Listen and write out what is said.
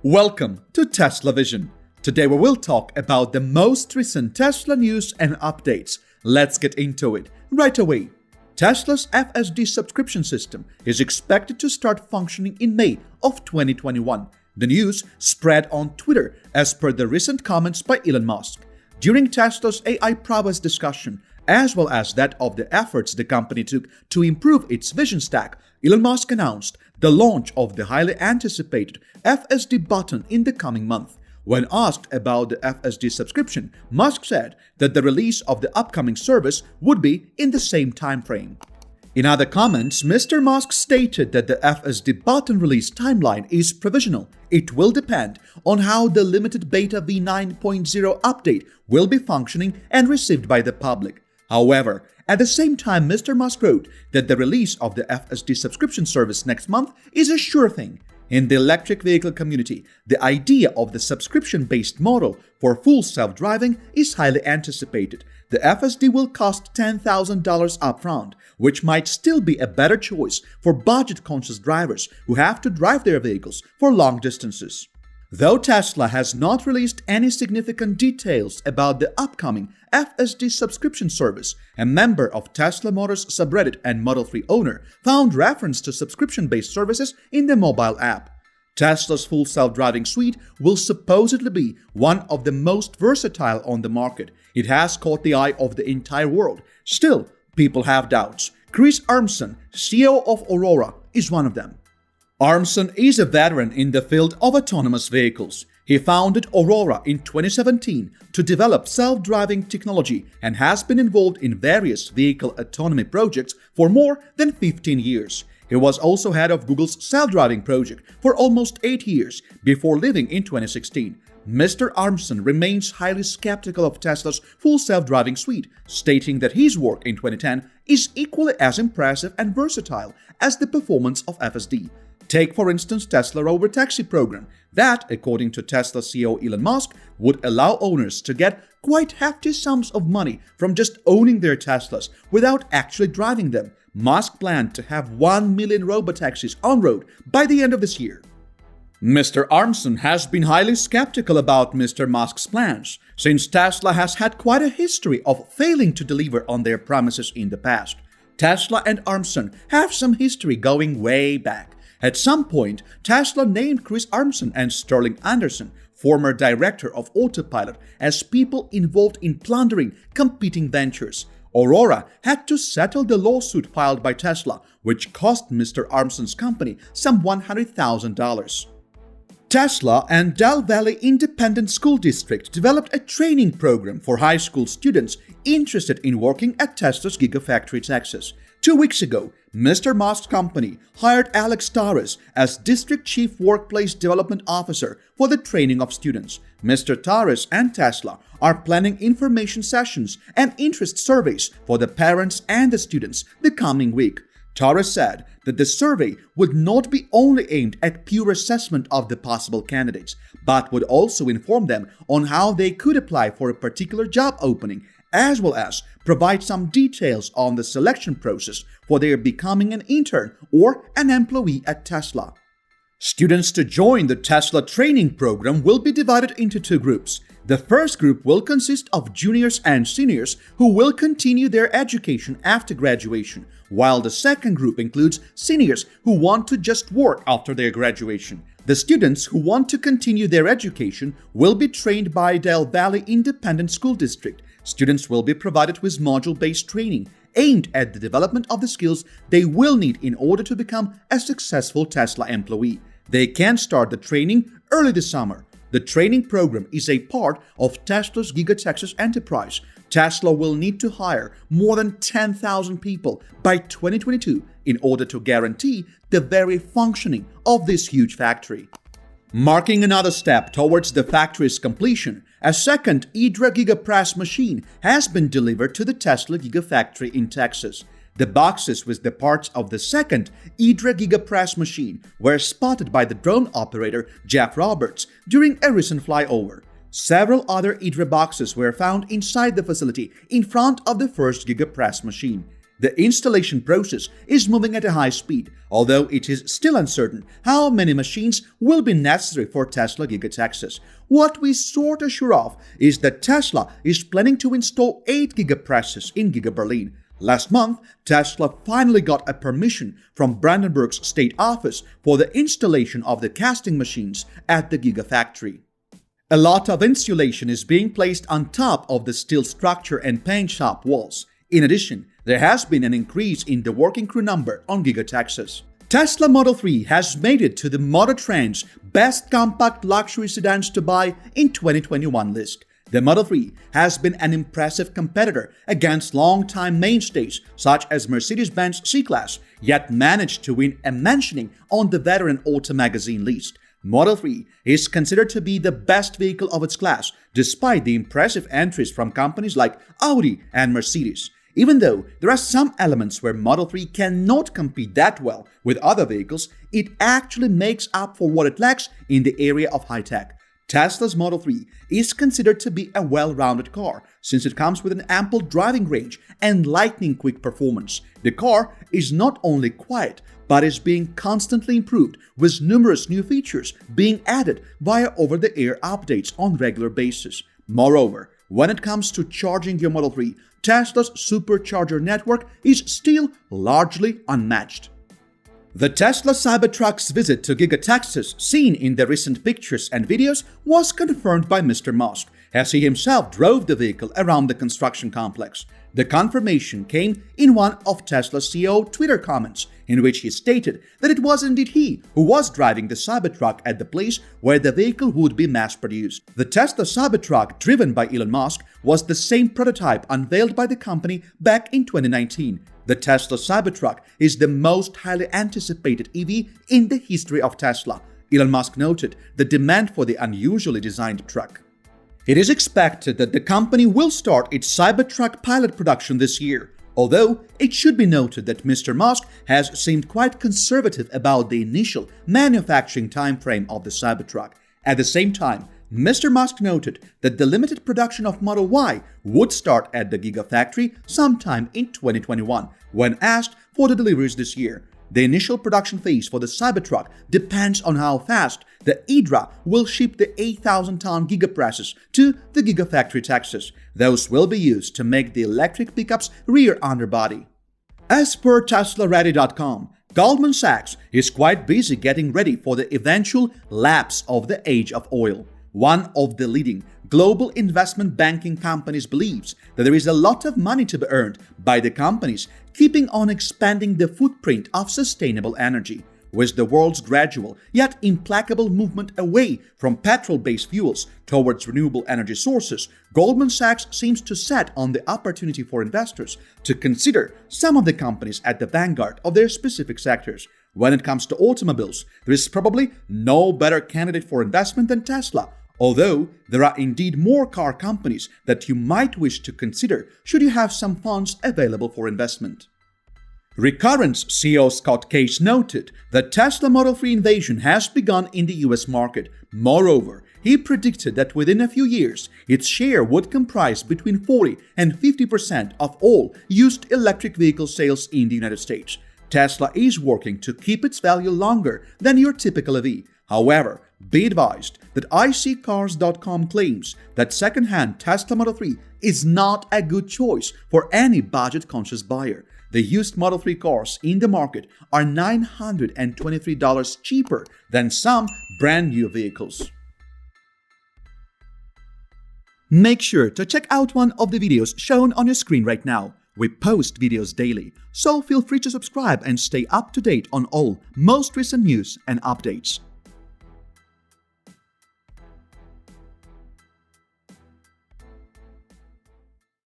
Welcome to Tesla Vision. Today we will talk about the most recent Tesla news and updates. Let's get into it right away. Tesla's FSD subscription system is expected to start functioning in May of 2021. The news spread on Twitter as per the recent comments by Elon Musk. During Tesla's AI prowess discussion, as well as that of the efforts the company took to improve its vision stack, Elon Musk announced the launch of the highly anticipated FSD button in the coming month. When asked about the FSD subscription, Musk said that the release of the upcoming service would be in the same time frame. In other comments, Mr. Musk stated that the FSD button release timeline is provisional. It will depend on how the limited beta v9.0 update will be functioning and received by the public. However, at the same time, Mr. Musk wrote that the release of the FSD subscription service next month is a sure thing. In the electric vehicle community, the idea of the subscription-based model for full self-driving is highly anticipated. The FSD will cost $10,000 upfront, which might still be a better choice for budget-conscious drivers who have to drive their vehicles for long distances. Though Tesla has not released any significant details about the upcoming FSD subscription service, a member of Tesla Motors subreddit and Model 3 owner found reference to subscription-based services in the mobile app. Tesla's full self-driving suite will supposedly be one of the most versatile on the market. It has caught the eye of the entire world. Still, people have doubts. Chris Urmson, CEO of Aurora, is one of them. Urmson is a veteran in the field of autonomous vehicles. He founded Aurora in 2017 to develop self-driving technology and has been involved in various vehicle autonomy projects for more than 15 years. He was also head of Google's self-driving project for almost 8 years before leaving in 2016. Mr. Urmson remains highly skeptical of Tesla's full self-driving suite, stating that his work in 2010 is equally as impressive and versatile as the performance of FSD. Take, for instance, Tesla Robotaxi program that, according to Tesla CEO Elon Musk, would allow owners to get quite hefty sums of money from just owning their Teslas without actually driving them. Musk planned to have 1 million robotaxis on road by the end of this year. Mr. Urmson has been highly skeptical about Mr. Musk's plans, since Tesla has had quite a history of failing to deliver on their promises in the past. Tesla and Urmson have some history going way back. At some point, Tesla named Chris Urmson and Sterling Anderson, former director of Autopilot, as people involved in plundering competing ventures. Aurora had to settle the lawsuit filed by Tesla, which cost Mr. Urmson's company some $100,000. Tesla and Del Valley Independent School District developed a training program for high school students interested in working at Tesla's Gigafactory, Texas. 2 weeks ago, Mr. Musk's company hired Alex Torres as District Chief Workplace Development Officer for the training of students. Mr. Torres and Tesla are planning information sessions and interest surveys for the parents and the students the coming week. Torres said that the survey would not be only aimed at pure assessment of the possible candidates, but would also inform them on how they could apply for a particular job opening, as well as provide some details on the selection process for their becoming an intern or an employee at Tesla. Students to join the Tesla training program will be divided into 2 groups. The first group will consist of juniors and seniors who will continue their education after graduation, while the second group includes seniors who want to just work after their graduation. The students who want to continue their education will be trained by Del Valley Independent School District. Students will be provided with module-based training aimed at the development of the skills they will need in order to become a successful Tesla employee. They can start the training early this summer. The training program is a part of Tesla's Giga Texas enterprise. Tesla will need to hire more than 10,000 people by 2022 in order to guarantee the very functioning of this huge factory. Marking another step towards the factory's completion, a second Hydra Giga press machine has been delivered to the Tesla Gigafactory in Texas. The boxes with the parts of the second Hydra Giga press machine were spotted by the drone operator Jeff Roberts during a recent flyover. Several other Hydra boxes were found inside the facility in front of the first Giga press machine. The installation process is moving at a high speed, although it is still uncertain how many machines will be necessary for Tesla Giga Texas. What we sort of sure of is that Tesla is planning to install 8 Giga presses in Giga Berlin. Last month, Tesla finally got a permission from Brandenburg's state office for the installation of the casting machines at the Giga factory. A lot of insulation is being placed on top of the steel structure and paint shop walls. In addition, there has been an increase in the working crew number on Giga Texas. Tesla Model 3 has made it to the Motor Trend's Best Compact Luxury Sedans to Buy in 2021 list. The Model 3 has been an impressive competitor against longtime mainstays such as Mercedes-Benz C-Class, yet managed to win a mentioning on the Veteran Auto magazine list. Model 3 is considered to be the best vehicle of its class, despite the impressive entries from companies like Audi and Mercedes. Even though there are some elements where Model 3 cannot compete that well with other vehicles, it actually makes up for what it lacks in the area of high-tech. Tesla's Model 3 is considered to be a well-rounded car, since it comes with an ample driving range and lightning-quick performance. The car is not only quiet, but is being constantly improved, with numerous new features being added via over-the-air updates on regular basis. Moreover, when it comes to charging your Model 3, Tesla's supercharger network is still largely unmatched. The Tesla Cybertruck's visit to Giga Texas, seen in the recent pictures and videos, was confirmed by Mr. Musk, as he himself drove the vehicle around the construction complex. The confirmation came in one of Tesla's CEO Twitter comments, in which he stated that it was indeed he who was driving the Cybertruck at the place where the vehicle would be mass-produced. The Tesla Cybertruck, driven by Elon Musk, was the same prototype unveiled by the company back in 2019. The Tesla Cybertruck is the most highly anticipated EV in the history of Tesla. Elon Musk noted the demand for the unusually designed truck. It is expected that the company will start its Cybertruck pilot production this year, although it should be noted that Mr. Musk has seemed quite conservative about the initial manufacturing timeframe of the Cybertruck. At the same time, Mr. Musk noted that the limited production of Model Y would start at the Giga factory sometime in 2021, when asked for the deliveries this year. The initial production phase for the Cybertruck depends on how fast the Hydra will ship the 8,000-ton Giga presses to the Gigafactory Texas. Those will be used to make the electric pickup's rear underbody. As per TeslaReady.com, Goldman Sachs is quite busy getting ready for the eventual lapse of the age of oil. One of the leading global investment banking companies believes that there is a lot of money to be earned by the companies keeping on expanding the footprint of sustainable energy. With the world's gradual yet implacable movement away from petrol-based fuels towards renewable energy sources, Goldman Sachs seems to set on the opportunity for investors to consider some of the companies at the vanguard of their specific sectors. When it comes to automobiles, there is probably no better candidate for investment than Tesla, although there are indeed more car companies that you might wish to consider should you have some funds available for investment. Recurrent's CEO Scott Case noted that Tesla Model 3 invasion has begun in the US market. Moreover, he predicted that within a few years, its share would comprise between 40 and 50% of all used electric vehicle sales in the United States. Tesla is working to keep its value longer than your typical EV. However, be advised that iSeeCars.com claims that second-hand Tesla Model 3 is not a good choice for any budget-conscious buyer. The used Model 3 cars in the market are $923 cheaper than some brand new vehicles. Make sure to check out one of the videos shown on your screen right now. We post videos daily, so feel free to subscribe and stay up to date on all most recent news and updates.